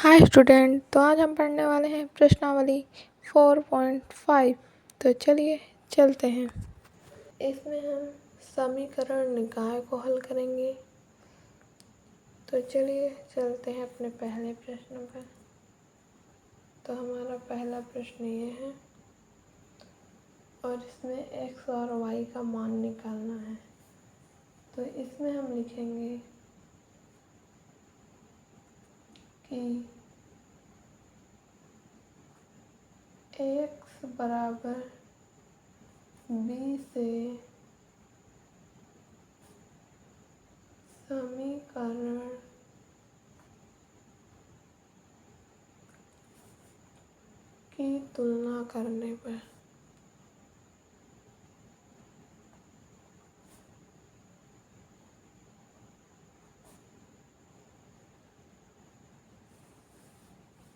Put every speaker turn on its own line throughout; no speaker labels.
Hi student. तो आज हम पढ़ने वाले हैं प्रश्नावली 4.5। तो चलिए चलते हैं। इसमें हम समीकरण निकाय को हल करेंगे। तो चलिए चलते हैं अपने पहले प्रश्न पर। तो हमारा पहला प्रश्न ये है और इसमें x और y का मान निकालना है। तो इसमें हम लिखेंगे कि x बराबर b से समीकरण की तुलना करने पर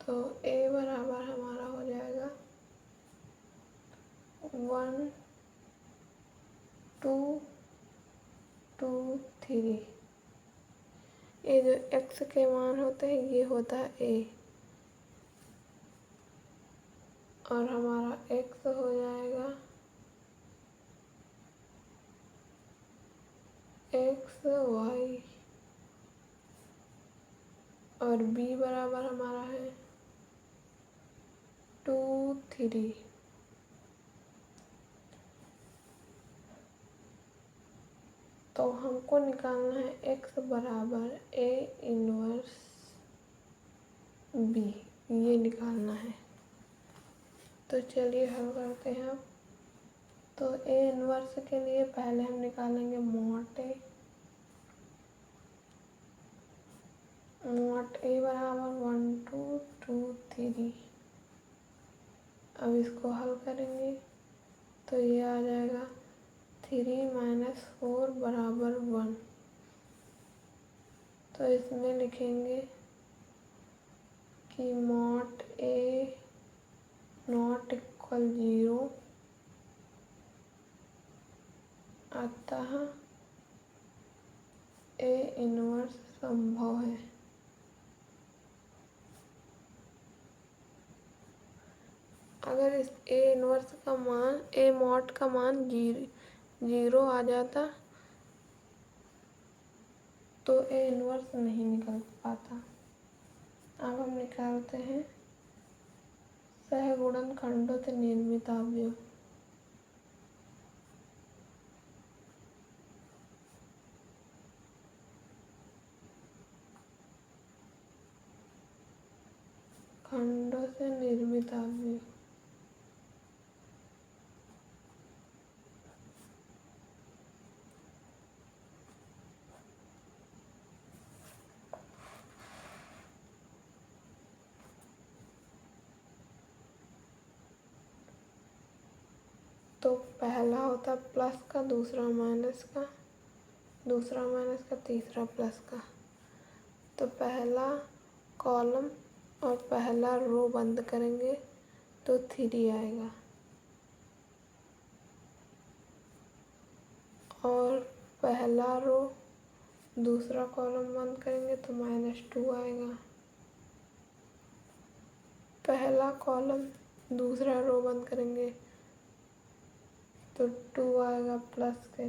तो a बराबर हमारा हो जाएगा 1 2 2 3। ये जो x के मान होते हैं ये होता है a और हमारा x हो जाएगा x y और b बराबर हमारा है 2 3। तो हमको निकालना है x बराबर a इनवर्स b, ये निकालना है। तो चलिए हल करते हैं अब। तो a इनवर्स के लिए पहले हम निकालेंगे मॉड a बराबर 1 2 2 3। अब इसको हल करेंगे तो ये आ जाएगा 3 - 4 बराबर 1। तो इसमें लिखेंगे कि मॉड a नॉट इक्वल 0, अतः a इनवर्स संभव है। अगर इस a इनवर्स का मान a मॉड का मान 0 आ जाता तो a इनवर्स नहीं निकल पाता। अब हम निकालते हैं सहगुणन खंडों से निर्मित अवयव। खंडों से निर्मित अवयव तो पहला होता प्लस का, दूसरा माइनस का, दूसरा माइनस का, तीसरा प्लस का। तो पहला कॉलम और पहला रो बंद करेंगे तो 3 आएगा और पहला रो दूसरा कॉलम बंद करेंगे तो -2 आएगा। पहला कॉलम दूसरा रो बंद करेंगे तो 2 आएगा प्लस के,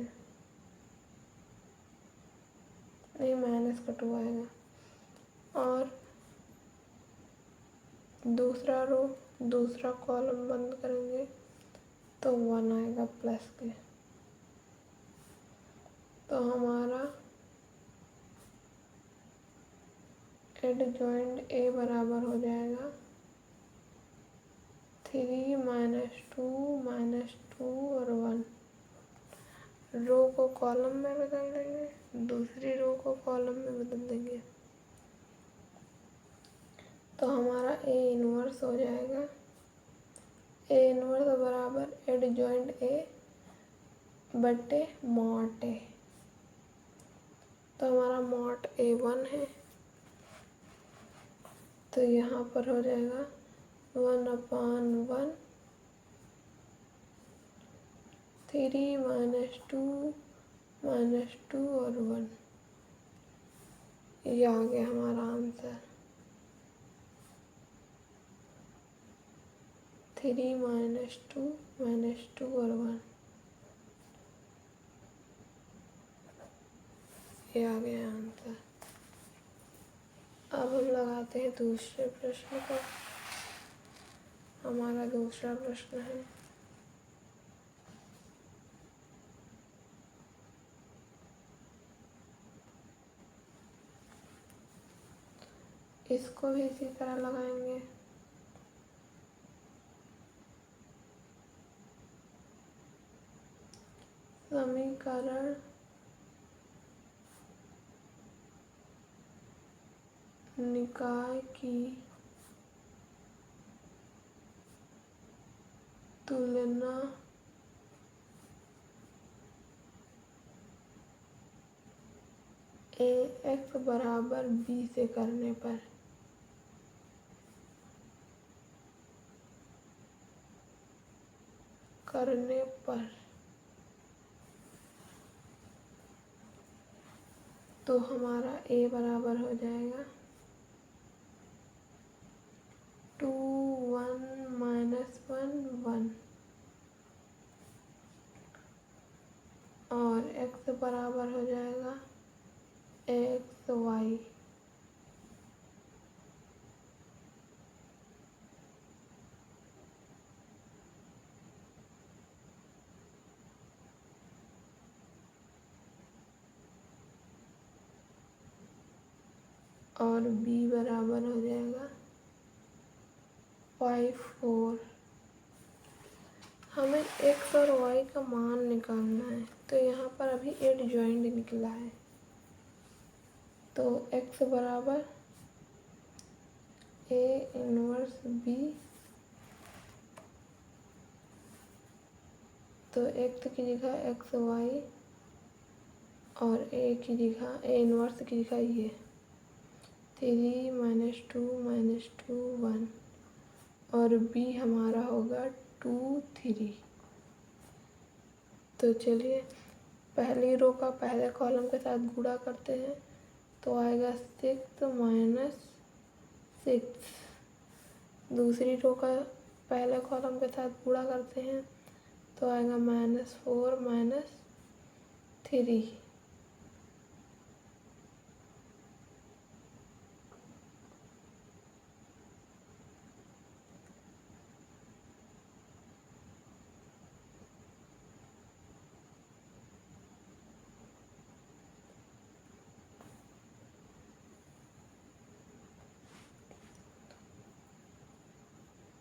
नहीं माइनस का 2 आएगा। और दूसरा रो दूसरा कॉलम बंद करेंगे तो 1 आएगा प्लस के। तो हमारा एडजॉइंट a बराबर हो जाएगा 3 - 2 - 2 और 1। रो को कॉलम में बदल देंगे, दूसरी रो को कॉलम में बदल देंगे तो हमारा a इनवर्स हो जाएगा a इनवर्स बराबर एडजॉइंट a बटे मॉड a। तो हमारा मॉड a1 है तो यहाँ पर हो जाएगा 1/1 3 - 2 - 2 और 1। ये आ गया हमारा आंसर। 3 माइनस टू और 1, ये आ गया आंसर। अब हम लगाते हैं दूसरे प्रश्न को। हमारा दूसरा प्रश्न है इसको भी इसी तरह लगाएंगे। समीकरण निकाय की तुलना ax बराबर b से करने पर तो हमारा a बराबर हो जाएगा 2 1 माइनस 1 1 और x बराबर हो जाएगा एक्स वाई। और b बराबर हो जाएगा 5 4। हमें x और y का मान निकालना है, तो यहाँ पर अभी एडजॉइंट निकला है, तो x बराबर a इनवर्स b, तो x की जगह एक्स वाई और a की जगह a इनवर्स की जगह ये 3 माइनस टू 1 और b हमारा होगा 2 3। तो चलिए पहली रो का पहले कॉलम के साथ गुणा करते हैं, तो आएगा 6 माइनस 6। दूसरी रो का पहले कॉलम के साथ गुणा करते हैं, तो आएगा -4 माइनस 3।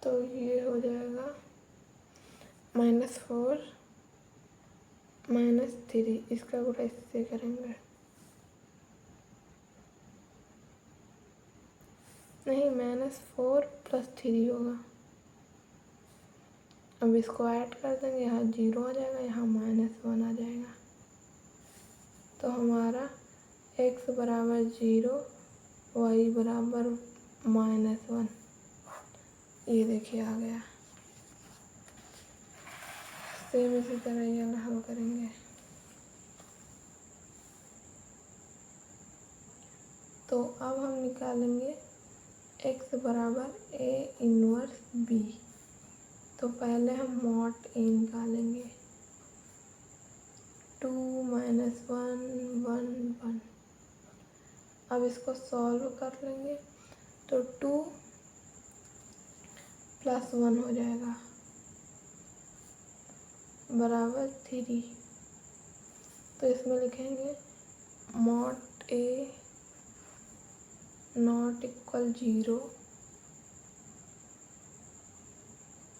तो ये हो जाएगा -4 माइनस 3, इसका गुणा इससे करेंगे, नहीं -4 प्लस 3 होगा। अब इसको ऐड कर देंगे, यहाँ 0 आ जाएगा, यहाँ -1 आ जाएगा, तो हमारा x बराबर 0, y बराबर -1, ये देखिए आ गया। सेम इसी तरह ये हल करेंगे। तो अब हम निकालेंगे x बराबर a इनवर्स b। तो पहले हम मॉड a निकालेंगे, 2 माइनस 1 1 1। अब इसको सॉल्व कर लेंगे, तो 2 प्लस 1 हो जाएगा बराबर 3। तो इसमें लिखेंगे मॉड a नॉट इक्वल 0,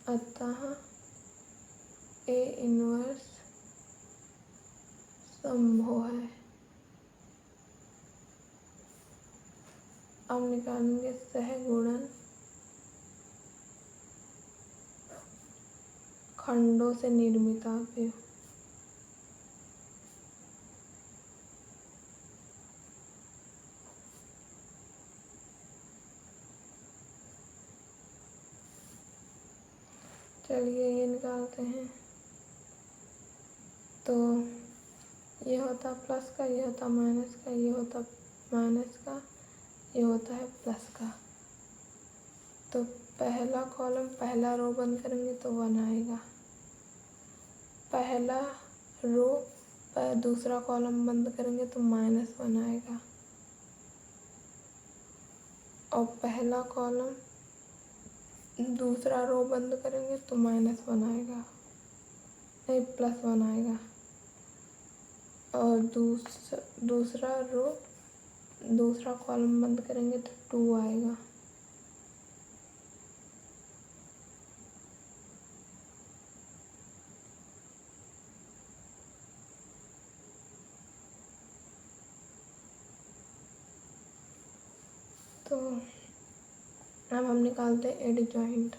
अतः a इनवर्स संभव है। अब निकालेंगे सहगुणन खंडों से निर्मित अवयव। चलिए ये निकालते हैं, तो ये होता प्लस का, ये होता माइनस का, ये होता माइनस का, ये होता है प्लस का। तो पहला कॉलम पहला रो बंद करेंगे तो 1 आएगा। पहला रो दूसरा कॉलम बंद करेंगे तो -1 आएगा। और पहला कॉलम दूसरा रो बंद करेंगे तो -1 आएगा, नहीं +1 आएगा। और दूसरा रो दूसरा कॉलम बंद करेंगे तो 2 आएगा। तो अब हम निकालते हैं एडजॉइंट।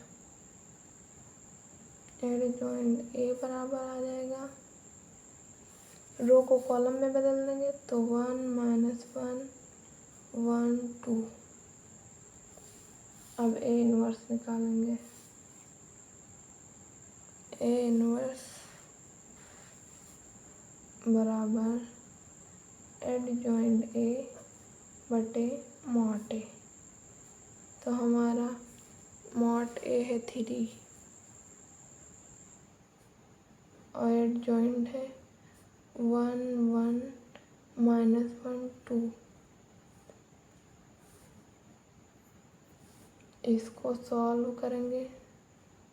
एडजॉइंट ए बराबर आ जाएगा, रो को कॉलम में बदल देंगे तो 1 -1 1 2। अब ए इनवर्स निकालेंगे। ए इनवर्स बराबर एडजॉइंट ए बटे मॉड ए। तो हमारा मॉड ए है 3 और एडजॉइंट है 1 1 -1 2। इसको सॉल्व करेंगे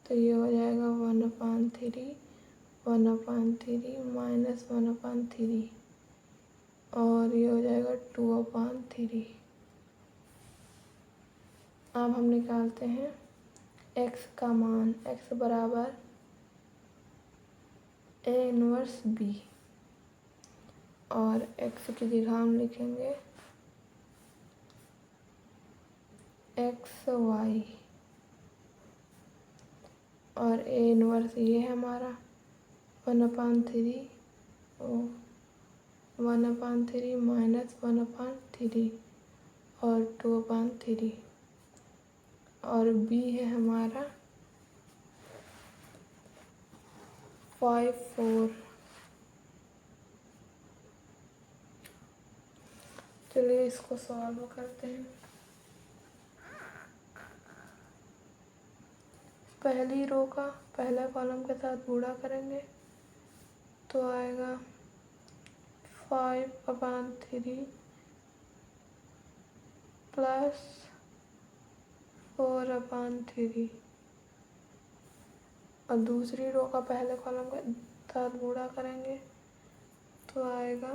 तो ये हो जाएगा 1/3 1/3 -1/3 और ये हो जाएगा 2/3। अब हम निकालते हैं x का मान। x बराबर ए इनवर्स बी और x की जगह हम लिखेंगे xy और ए इनवर्स ये है हमारा 1/3 1/3 -1/3 और 2/3 और b है हमारा 5 4। चलिए इसको सॉल्व करते हैं। पहली रो का पहला कॉलम के साथ गुणा करेंगे तो आएगा 5/3 प्लस 4/3 और दूसरी रो का पहले कॉलम के साथ गुणा करेंगे तो आएगा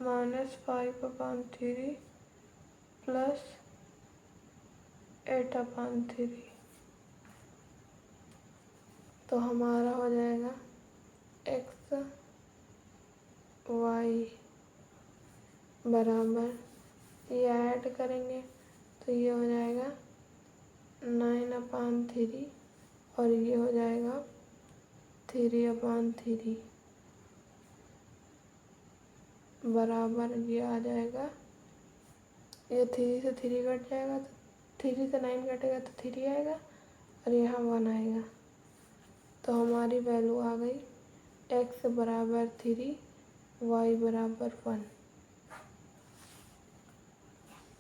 -5/3 प्लस 8/3। तो हमारा हो जाएगा x y बराबर ये ऐड करेंगे तो ये हो जाएगा 9/3 और ये हो जाएगा 3/3 बराबर ये आ जाएगा, ये 3 से 3 कट जाएगा तो 3 से 9 कटेगा तो 3 आएगा और यहाँ 1 आएगा। तो हमारी वैल्यू आ गई x बराबर 3 y बराबर 1।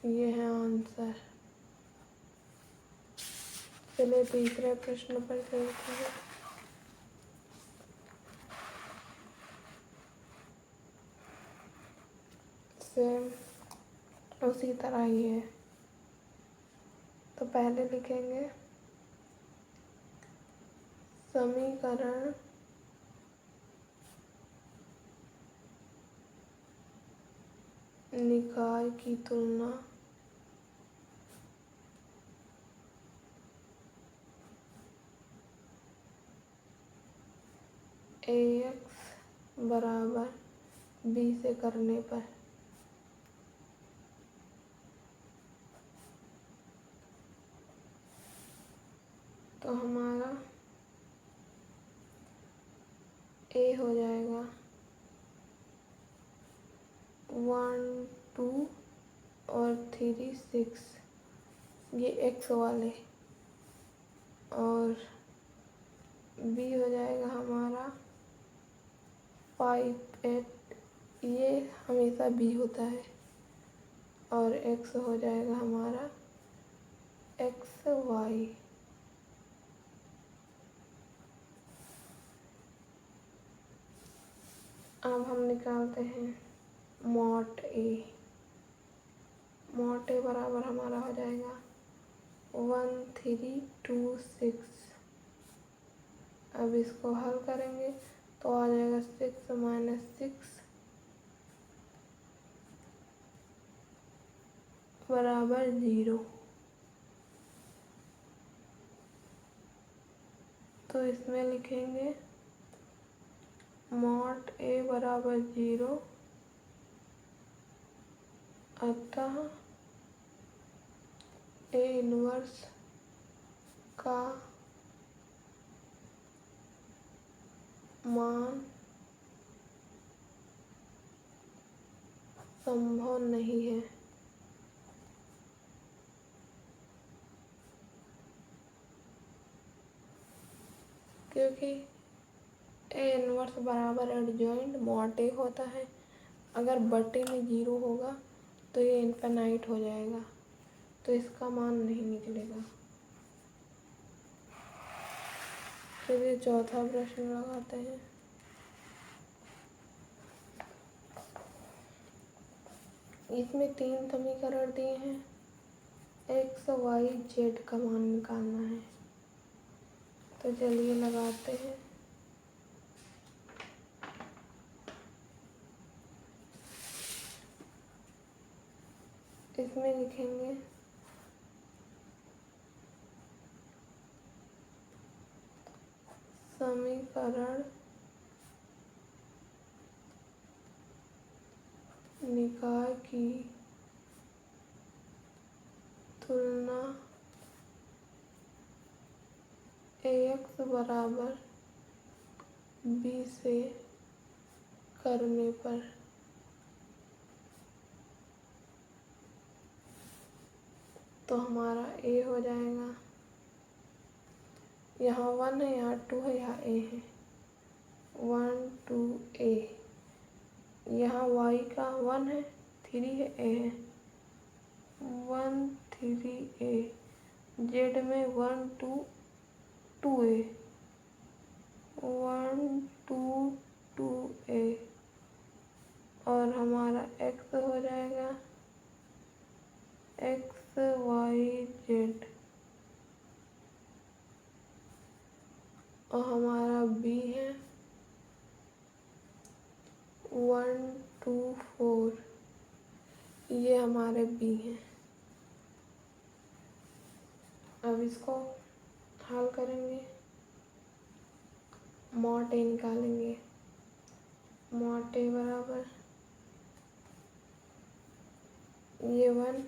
ये है आंसर। चलिए तीसरे प्रश्न पर चलते हैं। सेम उसी तरह ही है। तो पहले लिखेंगे समीकरण निकाय की तुलना ax बराबर b से करने पर। तो हमारा a हो जाएगा 1 2 और 3 6, ये x वाले, और b हो जाएगा हमारा 5 8, ये हमेशा b होता है, और x हो जाएगा हमारा एक्स वाई अब हम निकालते हैं मॉड ए। मॉड ए बराबर हमारा हो जाएगा 1326। अब इसको हल करेंगे तो आ जाएगा 6 माइनस 6 बराबर 0। तो इसमें लिखेंगे मॉड ए बराबर 0, अतः ए इनवर्स का मान संभव नहीं है। क्योंकि ए इनवर्स बराबर एडजॉइंट मॉड ए होता है। अगर बटे में 0 होगा तो ये इनफिनाइट हो जाएगा, तो इसका मान नहीं निकलेगा। चलिए चौथा प्रश्न लगाते हैं। इसमें 3 समीकरण दिए हैं, एक्स वाई जेड का मान निकालना है। तो चलिए लगाते हैं। इसमें लिखेंगे समीकरण निकाय की तुलना ax बराबर b से करने पर तो हमारा a हो जाएगा, यहाँ 1 है, यहाँ 2 है, यहाँ a है, 1 2 a। यहाँ y का 1 है, 3 है, a है, 1 3 a। z में 1 2 2 a, 1 2 2 a। और हमारा x हो जाएगा एक्स वाई जेड, और हमारा b है 1 2 4। ये हमारे b हैं। अब इसको हल करेंगे, मॉड ए निकालेंगे। मॉड ए बराबर ये 1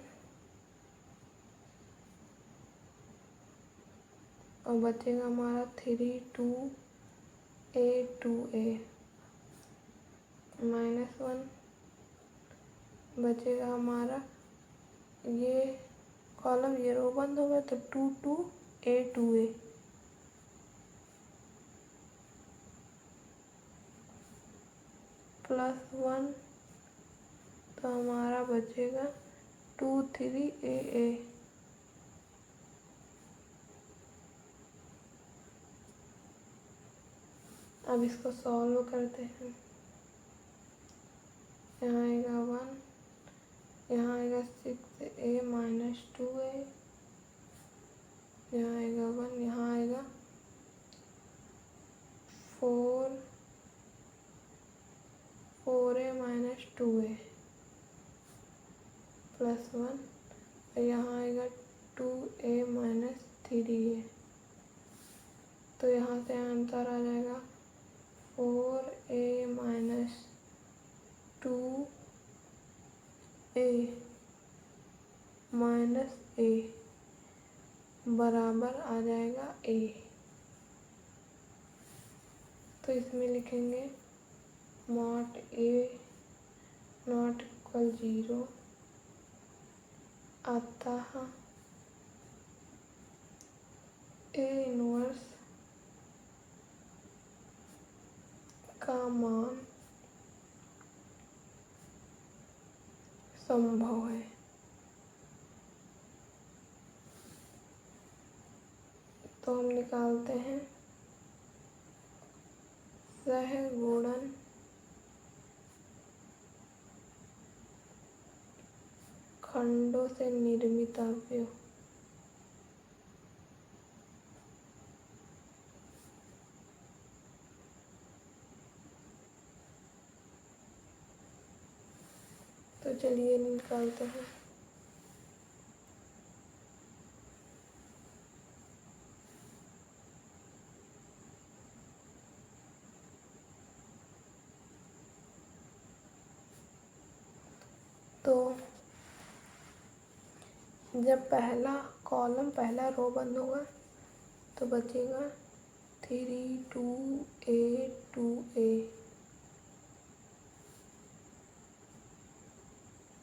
और बचेगा हमारा 3 2 a 2 a माइनस 1 बचेगा हमारा, ये कॉलम ये रो बंद हो गया तो 2 2 a 2 a प्लस 1 तो हमारा बचेगा 2 3 a a। अब इसको सॉल्व करते हैं। यहाँ आएगा 1, यहाँ आएगा 6 a माइनस 2 a, यहाँ आएगा 1, यहाँ आएगा 4 a माइनस 2 a प्लस 1 और यहाँ आएगा 2 a माइनस 3 a। तो यहाँ से आंसर आ जाएगा 4 a minus 2 a minus a बराबर आ जाएगा a। तो इसमें लिखेंगे मॉड a नॉट इक्वल 0, अतः ए इनवर्स का मान संभव है। तो हम निकालते हैं सहगुणन खंडों से निर्मित अवयव। तो चलिए निकालते हैं। तो जब पहला कॉलम पहला रो बंद होगा तो बचेगा 3 2 A 2A।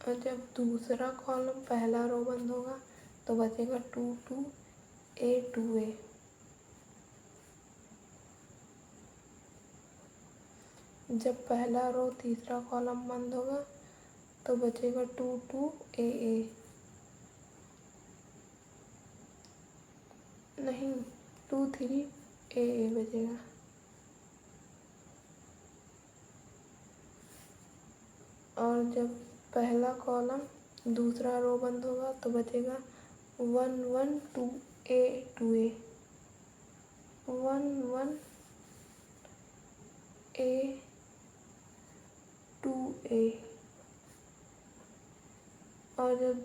और जब दूसरा कॉलम पहला रो बंद होगा तो बचेगा 2 2 A 2A। जब पहला रो तीसरा कॉलम बंद होगा तो बचेगा 2 2 AA। नहीं, 2 3 AA बचेगा। और जब पहला कॉलम दूसरा रो बंद होगा तो बचेगा 1 1 2A 2A 1 1A 2A। और जब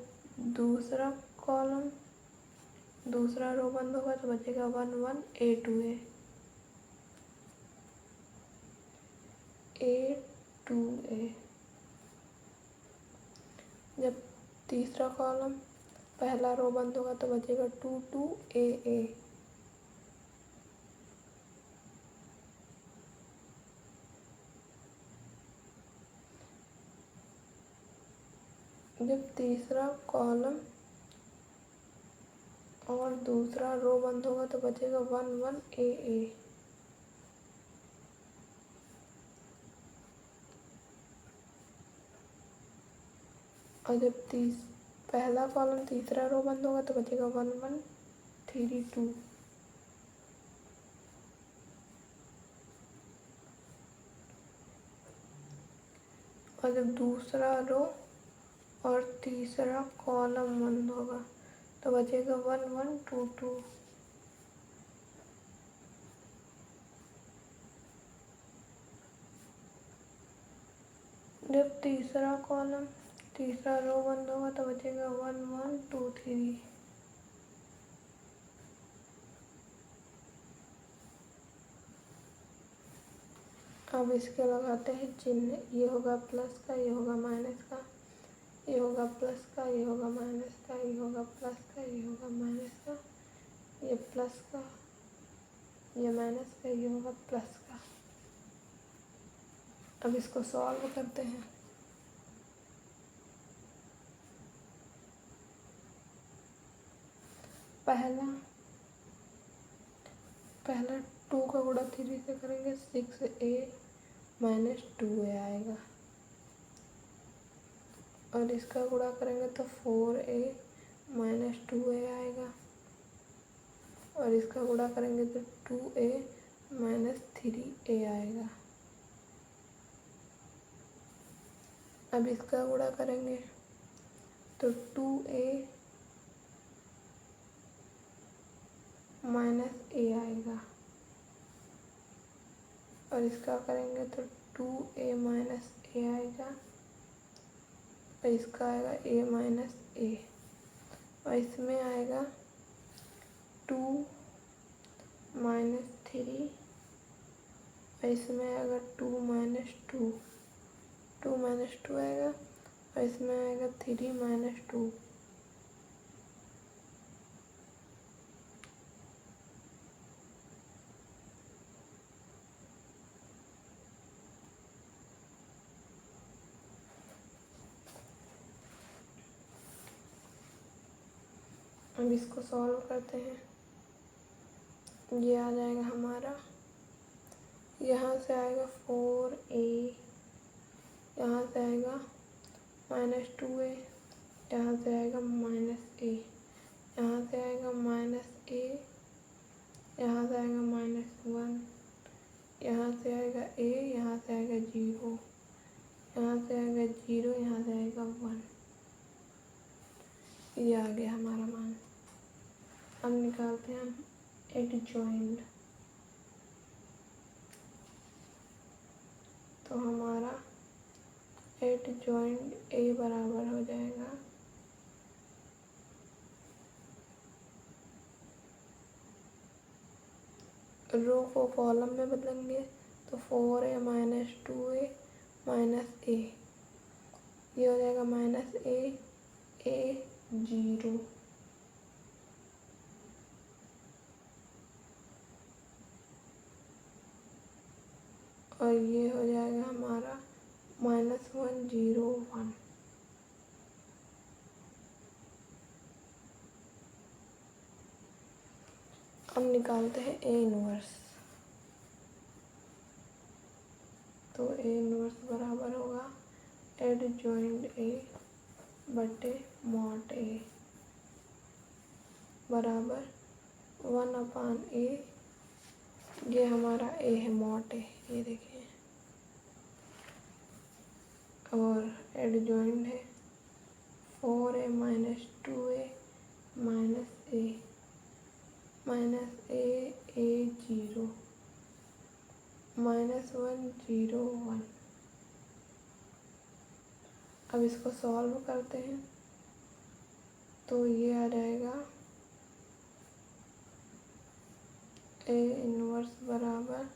दूसरा कॉलम दूसरा रो बंद होगा तो बचेगा 1 1A 2A A 2A। जब तीसरा कॉलम पहला रो बंद होगा तो बचेगा 2 2AA। जब तीसरा कॉलम और दूसरा रो बंद होगा तो बचेगा 1 1AA। और जब पहला कॉलम तीसरा रो बंद होगा तो बचेगा 1 1 3 2। और जब दूसरा रो और तीसरा कॉलम बंद होगा तो बचेगा 1 1 2 2। जब तीसरा रो बंद होगा तो बचेगा 1 1 2 3। अब इसके लगाते हैं चिन्ह। ये होगा प्लस का, ये होगा माइनस का, ये होगा प्लस का, ये होगा माइनस का, ये होगा प्लस का, ये होगा माइनस का, ये प्लस का, ये माइनस का, ये होगा प्लस का। अब इसको सॉल्व करते हैं। पहला 2 का गुणा 3 से करेंगे 6A माइनस 2A आएगा। और इसका गुणा करेंगे तो 4A माइनस 2A आएगा। और इसका गुणा करेंगे तो 2A माइनस 3A आएगा। अब इसका गुणा करेंगे तो 2A माइनस A आएगा। और इसका करेंगे तो 2A माइनस A आएगा। और इसका आएगा A माइनस A। और इसमें आएगा 2 माइनस 3। और इसमें आएगा 2 माइनस 2 आएगा। और इसमें आएगा 3 माइनस 2। अब इसको सॉल्व करते हैं। ये आ जाएगा हमारा, यहाँ से आएगा 4A, यहाँ से आएगा माइनस 2A, यहाँ से आएगा माइनस A, यहाँ से आएगा माइनस A, ए, यहाँ से आएगा 0, यहाँ से आएगा 0, यहाँ से आएगा 1। ये आ गया हमारा मान। अब निकालते हैं हम एडजॉइंट। तो हमारा एडजॉइंट ए बराबर हो जाएगा रो को कॉलम में बदलेंगे तो 4a माइनस 2a माइनस ए, ये हो जाएगा माइनस ए 0, और ये हो जाएगा हमारा -1 0 1। अब निकालते हैं ए इनवर्स। तो ए इनवर्स बराबर होगा एडजॉइंट ए बटे मॉड ए बराबर 1/a। ये हमारा ए है, मॉड ए, ये देखिए, और एडजॉइंट है 4a माइनस 2a माइनस ए माइनस ए 0 -1 0 1। अब इसको सॉल्व करते हैं तो ये आ जाएगा ए इनवर्स बराबर,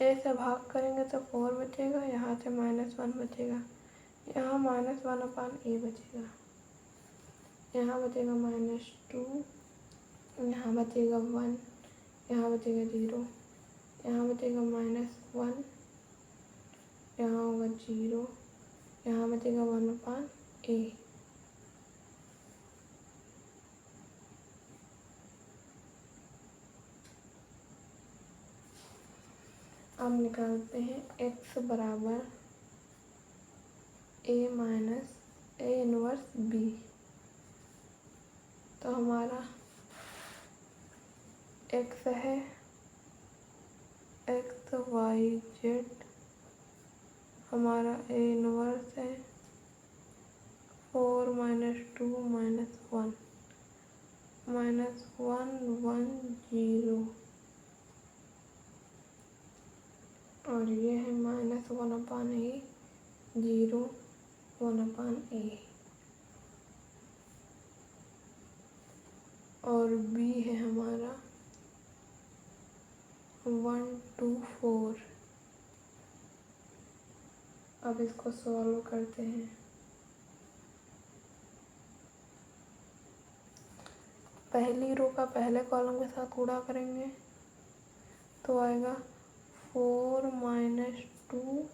ए से भाग करेंगे तो 4 बचेगा, यहाँ से -1 बचेगा, यहाँ -1/a बचेगा, यहाँ बचेगा -2, यहाँ बचेगा 1, यहाँ बचेगा 0, यहाँ बचेगा -1, यहाँ होगा 0, यहाँ बचेगा 1/a। अब निकालते हैं x बराबर a minus A inverse b। तो हमारा x है x y z, हमारा ए इनवर्स है 4 - 2 - 1 -1 1 0, और ये है -1/a 0 1/a, और b है हमारा 1 2 4। अब इसको सॉल्व करते हैं। पहली रो का पहले कॉलम के साथ गुणा करेंगे तो आएगा 4 - 2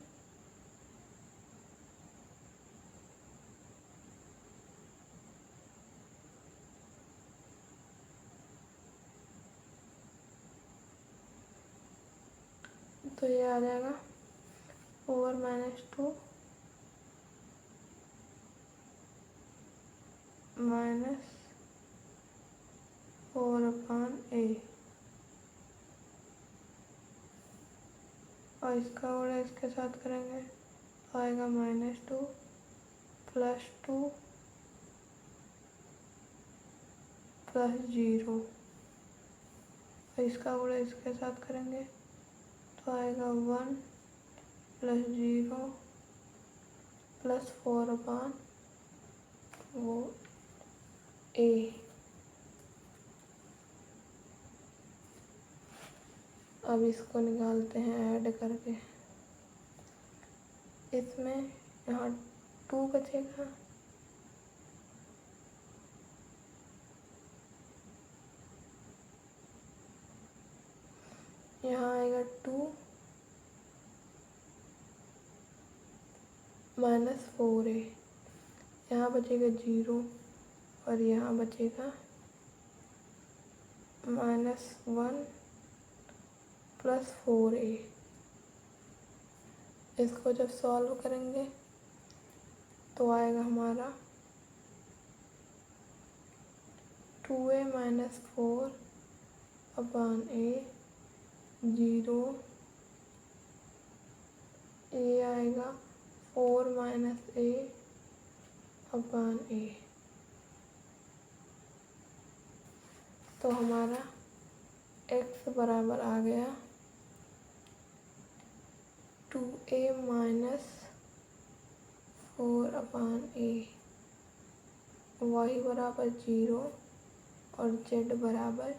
तो ये आ जाएगा 4 - 2 -4/a, और इसका गुणा इसके साथ करेंगे तो आएगा -2 + 2 + 0, और इसका गुणा इसके साथ करेंगे तो आएगा 1 + 0 + 4/a। अब इसको निकालते हैं ऐड करके। इसमें यहाँ 2 बचेगा, यहाँ आएगा 2 -4a, यहाँ बचेगा 0, और यहाँ बचेगा -1 + 4a। इसको जब सॉल्व करेंगे तो आएगा हमारा 2a - 4/a 0 ये आएगा 4 माइनस ए अपॉन ए। तो हमारा x बराबर आ गया 2a माइनस 4 अपॉन ए, y बराबर 0 और z बराबर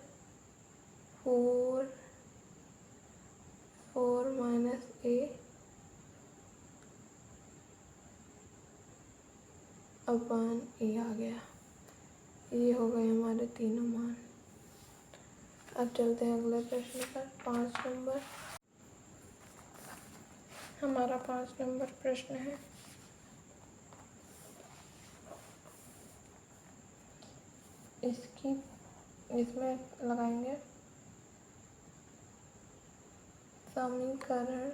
4 माइनस ए अपॉन ए आ गया। ये हो गए हमारे तीनों मान। अब चलते हैं अगले प्रश्न पर। 5 नंबर हमारा 5 नंबर प्रश्न है। इसमें लगाएंगे समीकरण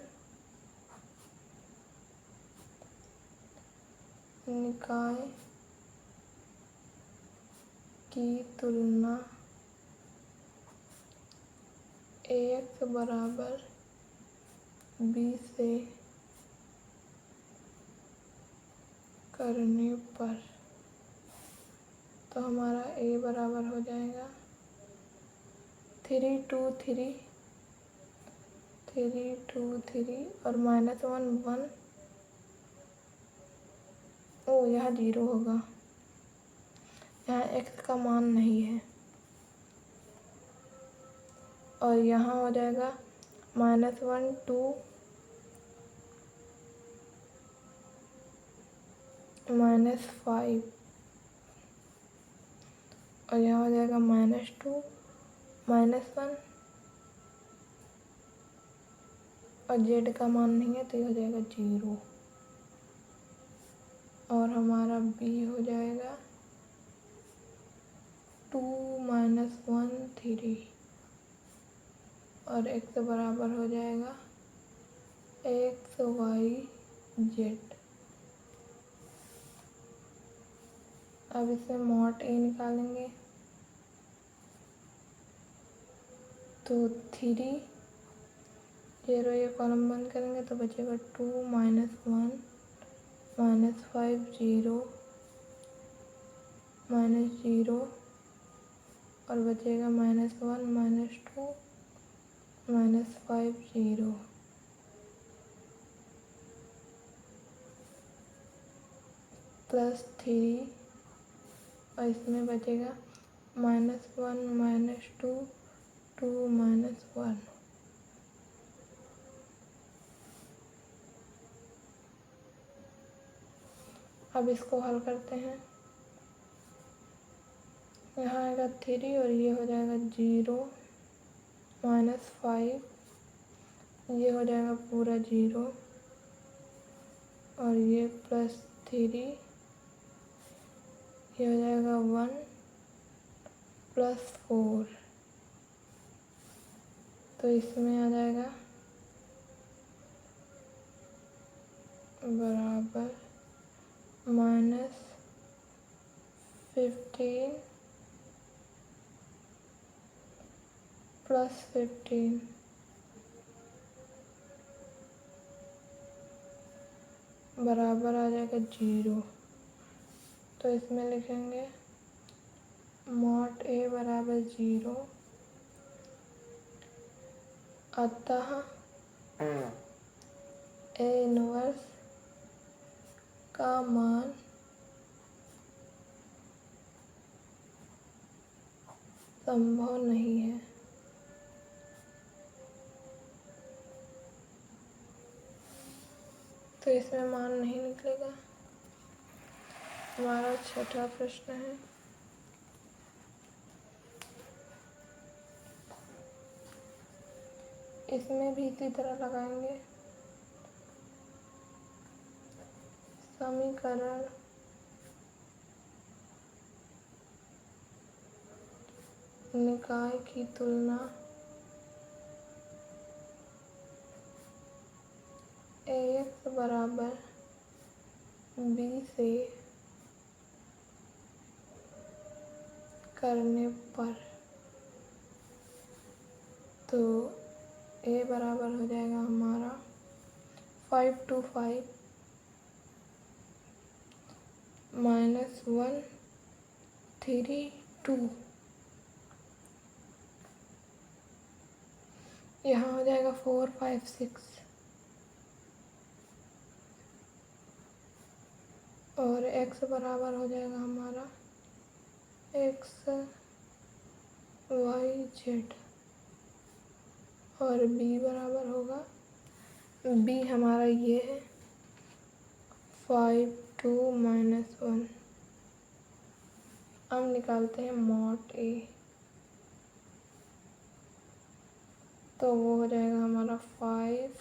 निकाय की तुलना ax बराबर b से करने पर। तो हमारा a बराबर हो जाएगा 3 2 3 3 2 3 और -1 1। ओ यहाँ 0 होगा, यहाँ x का मान नहीं है। और यहाँ हो जाएगा -1 2 -5 और यहाँ हो जाएगा -2 -1 और z का मान नहीं है तो ये हो जाएगा 0। और हमारा b हो जाएगा 2 -1 3 और x बराबर हो जाएगा x y z। अब इसमें मॉड a निकालेंगे तो 3 0, ये कॉलम बंद करेंगे तो बचेगा 2 -1 -5 0 -0 और बचेगा -1 -2 -5 0। +3 और इसमें बचेगा -1 -2 2 -1। अब इसको हल करते हैं। यहाँ आएगा 3 और ये हो जाएगा 0 -5, ये हो जाएगा पूरा 0 और ये +3, ये हो जाएगा 1 +4। तो इसमें आ जाएगा बराबर -15 +15 बराबर आ जाएगा 0। तो इसमें लिखेंगे मॉड a बराबर 0, अतः a इनवर्स का मान संभव नहीं है। तो इसमें मान नहीं निकलेगा। हमारा 6ठा प्रश्न है। इसमें भी इसी तरह लगाएंगे समीकरण निकाय की तुलना ax बराबर b से करने पर। तो a बराबर हो जाएगा हमारा 5 2 5 -1 3 2। यहाँ हो जाएगा 4 5 6 और x बराबर हो जाएगा हमारा x y z और b बराबर होगा, b हमारा ये है 5 2 -1। अब निकालते हैं मॉड a, तो वो हो जाएगा हमारा 5,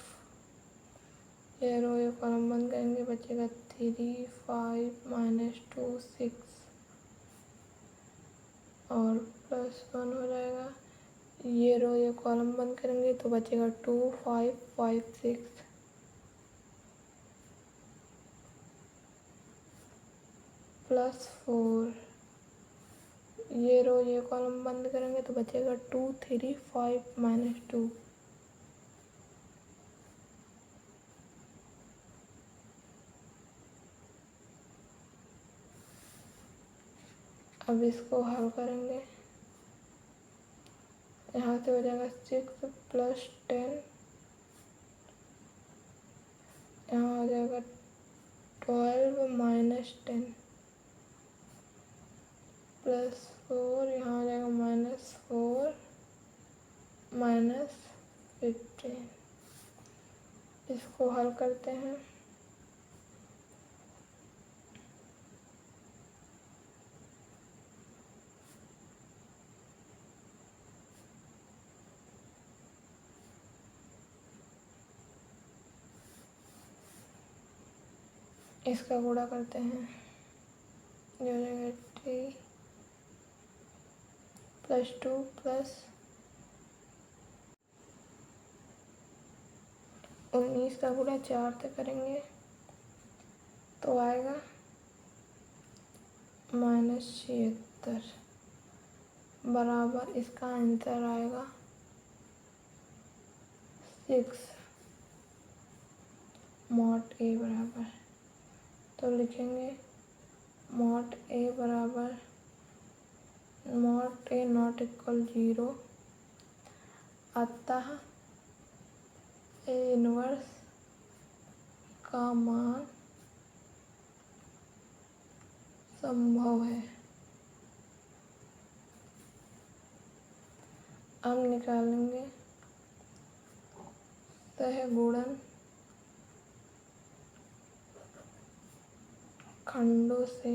ये रो ये कॉलम बंद करेंगे, बचेगा 3 5 -2 6 और +1 हो जाएगा, ये रो ये कॉलम बंद करेंगे तो बचेगा 2 5 5 6 +4, ये रो ये कॉलम बंद करेंगे तो बचेगा 2 3 5 -2। अब इसको हल करेंगे, यहाँ से हो जाएगा 6 + 10, यहाँ हो जाएगा 12 - 10 +4, यहाँ हो जाएगा -4 -15। इसको हल करते हैं, इसका गुणा करते हैं, ये हो जाएगा 3 +2 +19 का गुणा 4 से करेंगे तो आएगा -76 बराबर, इसका आंसर आएगा 6 मॉड ए बराबर। तो लिखेंगे मॉड ए बराबर मॉड ए नॉट इक्वल 0, अतः ए इनवर्स का मान संभव है। अब निकालेंगे सहगुणन खंडों से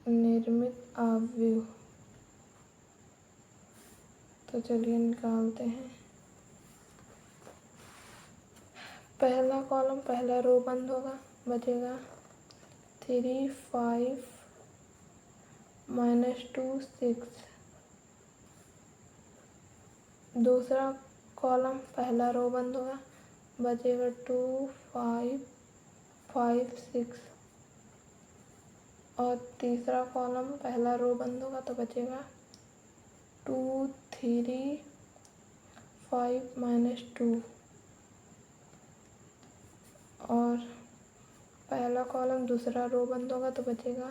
निर्मित अवयव। तो चलिए निकालते हैं, पहला कॉलम पहला रो बंद होगा, बचेगा 3 5 -2 6। दूसरा कॉलम पहला रो बंद होगा, बचेगा 2 5 5 6 और तीसरा कॉलम पहला रो बंद होगा तो बचेगा 2 3 5 -2 और पहला कॉलम दूसरा रो बंद होगा तो बचेगा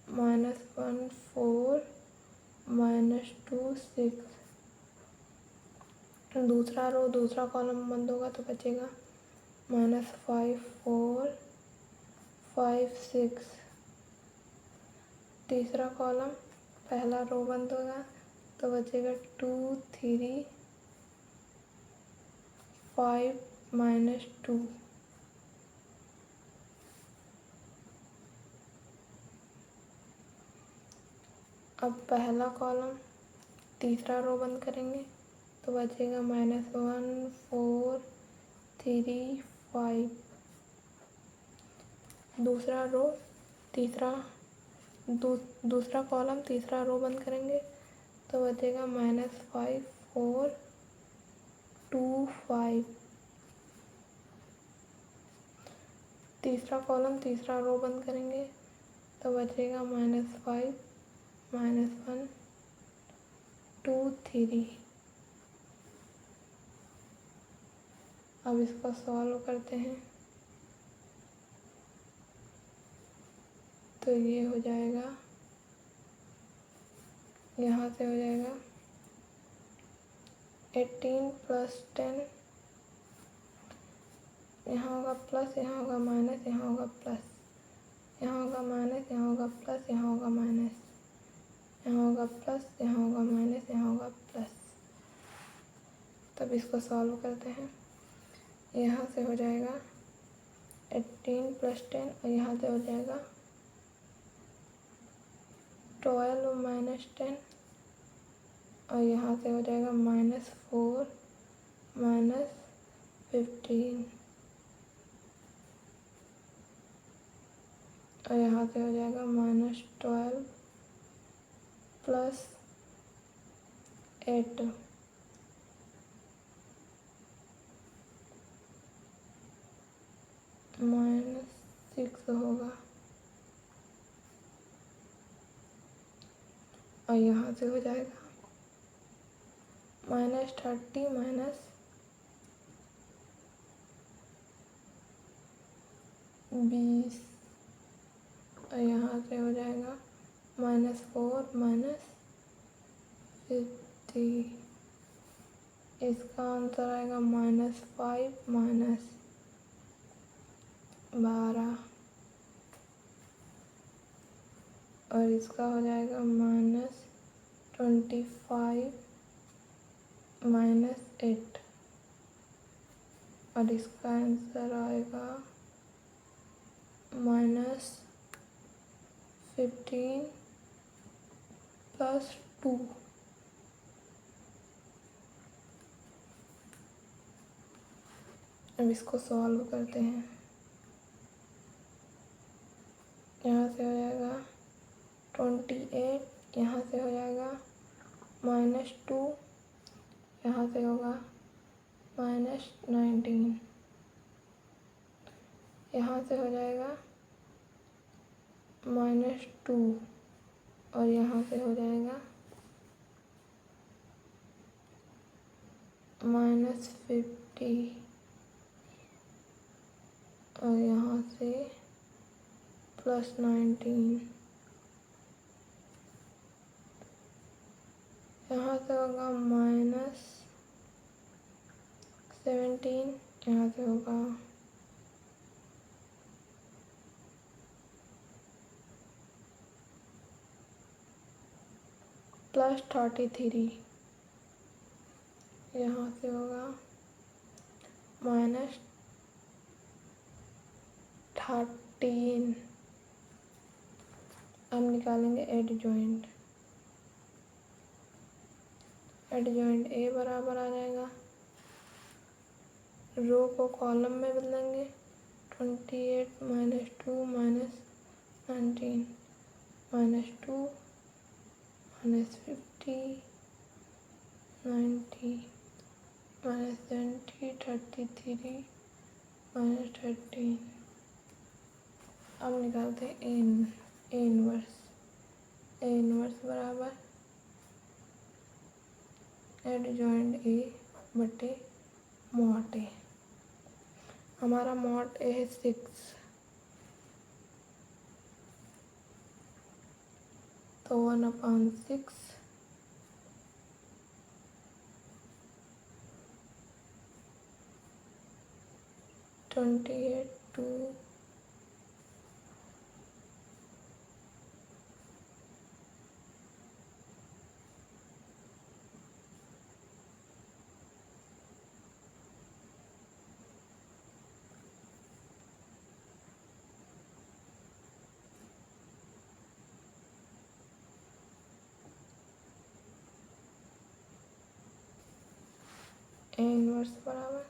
-1 4 -2 6। दूसरा रो दूसरा कॉलम बंद होगा तो बचेगा -5 4 5 6। तीसरा कॉलम पहला रो बंद होगा तो बचेगा 2 3 5 -2। अब पहला कॉलम तीसरा रो बंद करेंगे तो बचेगा -1 4 3 5। दूसरा रो दूसरा कॉलम तीसरा रो बंद करेंगे तो बचेगा -5 4 2 5। तीसरा कॉलम तीसरा रो बंद करेंगे तो बचेगा -5 -1 2 3। अब इसको सॉल्व करते हैं तो ये हो जाएगा, यहाँ से हो जाएगा 18 + 10, यहाँ होगा प्लस, यहाँ होगा माइनस, यहाँ होगा प्लस, यहाँ होगा माइनस, यहाँ होगा प्लस, यहाँ होगा माइनस, यहाँ होगा प्लस, यहाँ होगा माइनस, यहाँ होगा प्लस। तब इसको सॉल्व करते हैं। यहाँ से हो जाएगा 18 + 10 और यहाँ से हो जाएगा 12 - 10 और यहाँ से हो जाएगा -4 - 15 और यहाँ से हो जाएगा -12 + 8 -6 होगा और यहाँ से हो जाएगा -30 - 20 और यहाँ से हो जाएगा -4 - 50। इसका आंसर आएगा -5 - 12 और इसका हो जाएगा -25 - 8 और इसका आंसर आएगा -15 + 2। अब इसको सॉल्व करते हैं। यहाँ से हो जाएगा 28, यहाँ से हो जाएगा -2, यहाँ से होगा -19, यहाँ से हो जाएगा -2 और यहाँ से हो जाएगा -50 और यहाँ से +19, यहाँ से होगा -17, यहाँ से होगा +33, यहाँ से होगा -13। अब निकालेंगे एडजॉइंट। एडजॉइंट ए बराबर आ जाएगा, रो को कॉलम में बदलेंगे, 28 - 2 - 19 - 2 - 50 -90 -70 33 -13। अब निकालते हैं ए इनवर्स बराबर एडजॉइंट ए बटे मॉड ए। हमारा मॉड ए है 6, तो 1/6 28 2 ए इनवर्स बराबर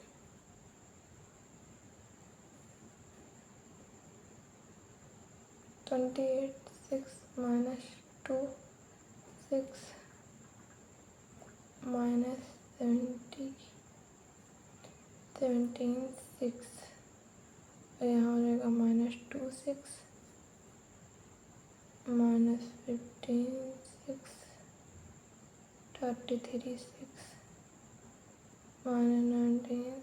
28 6 - 2 6 -70 17 6 और यहाँ हो जाएगा -2 6 -15 6 33 6 -19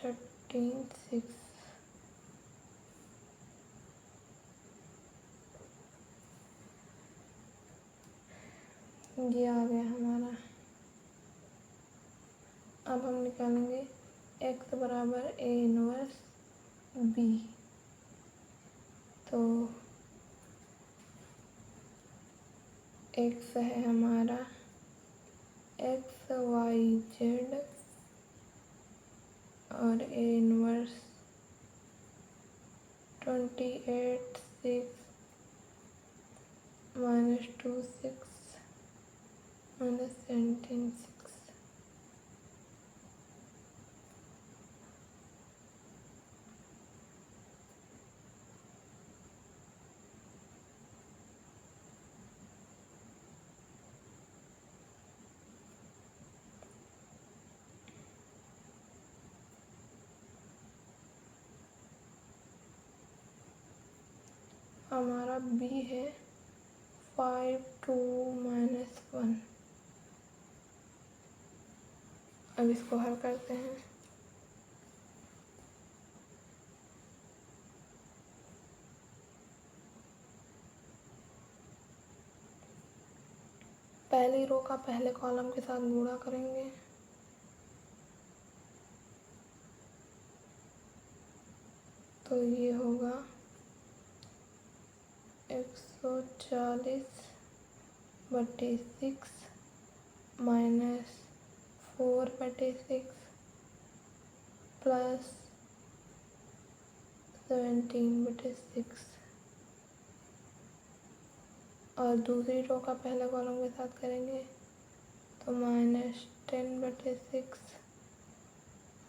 13 6 ये आ गया हमारा। अब हम निकालेंगे x बराबर a इनवर्स b। तो x है हमारा XYZ और a इनवर्स 28 6 minus 2 6 minus 17 6। हमारा b है 5 2 minus 1। अब इसको हल करते हैं। पहली रो का पहले कॉलम के साथ गुणा करेंगे। तो ये होगा 140/6 माइनस 4/6 प्लस 17/6। और दूसरी रो का पहले कॉलम के साथ करेंगे तो माइनस 10/6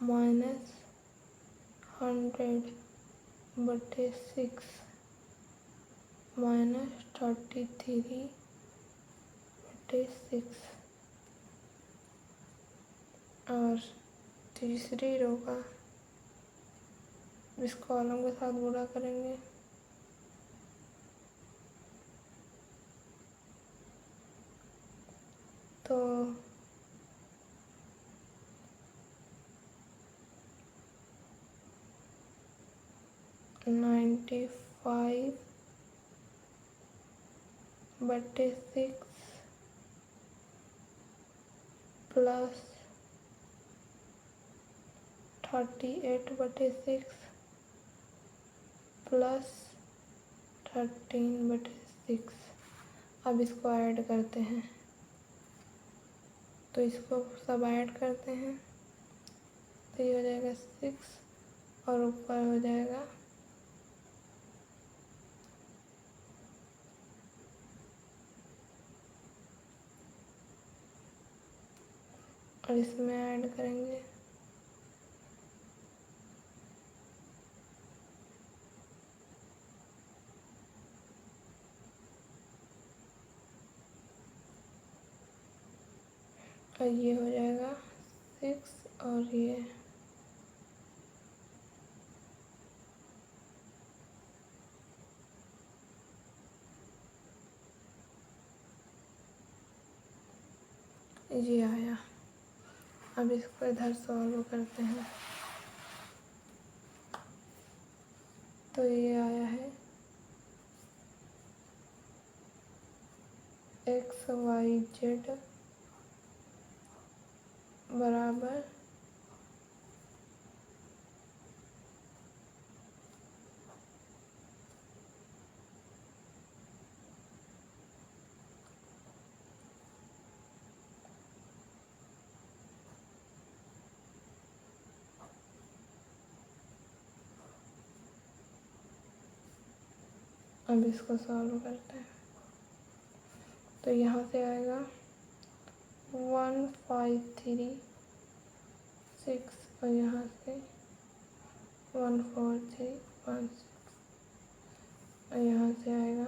माइनस 100/6 माइनस 33/6। और तीसरी रो का इस कॉलम के साथ गुणा करेंगे तो 95/6 प्लस 38/6 प्लस 13/6। अब इसको ऐड करते हैं। तो इसको सब ऐड करते हैं तो ये हो जाएगा 6 और ऊपर हो जाएगा 8 और इसमें ऐड करेंगे और ये हो जाएगा 6 और ये आया। अब इसको इधर सॉल्व करते हैं तो ये आया है XYZ बराबर अब इसको सॉल्व करते हैं तो यहाँ से आएगा 153 6 और यहाँ से 143 और यहाँ से आएगा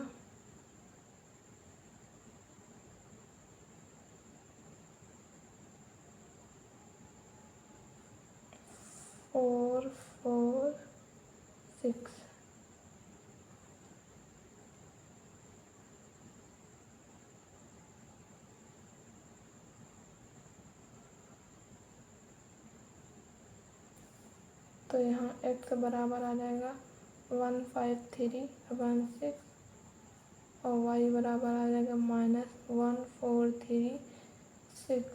446। तो यहाँ x बराबर आ जाएगा 153/6 और y बराबर आ जाएगा -1436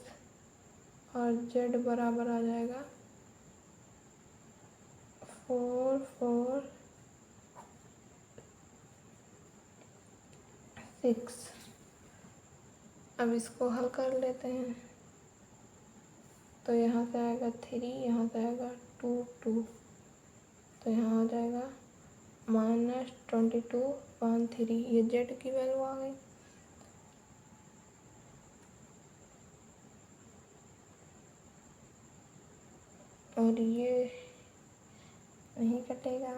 और z बराबर आ जाएगा 446। अब इसको हल कर लेते हैं। तो यहाँ से आएगा 3, यहाँ से आएगा 2 2, तो यहाँ आ जाएगा -22/3। ये जेड की वैल्यू आ गई। और ये नहीं कटेगा,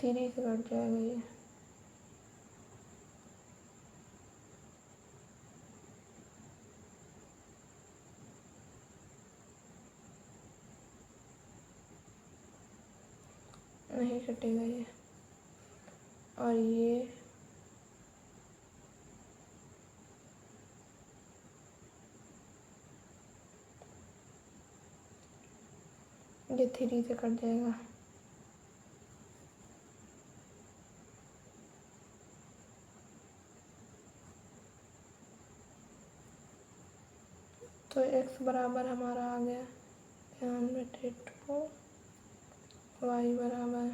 3 से कट जाएगा ये। नहीं कटेगा ये। और ये 3 से कट जाएगा। तो x बराबर हमारा आ गया 92, y बराबर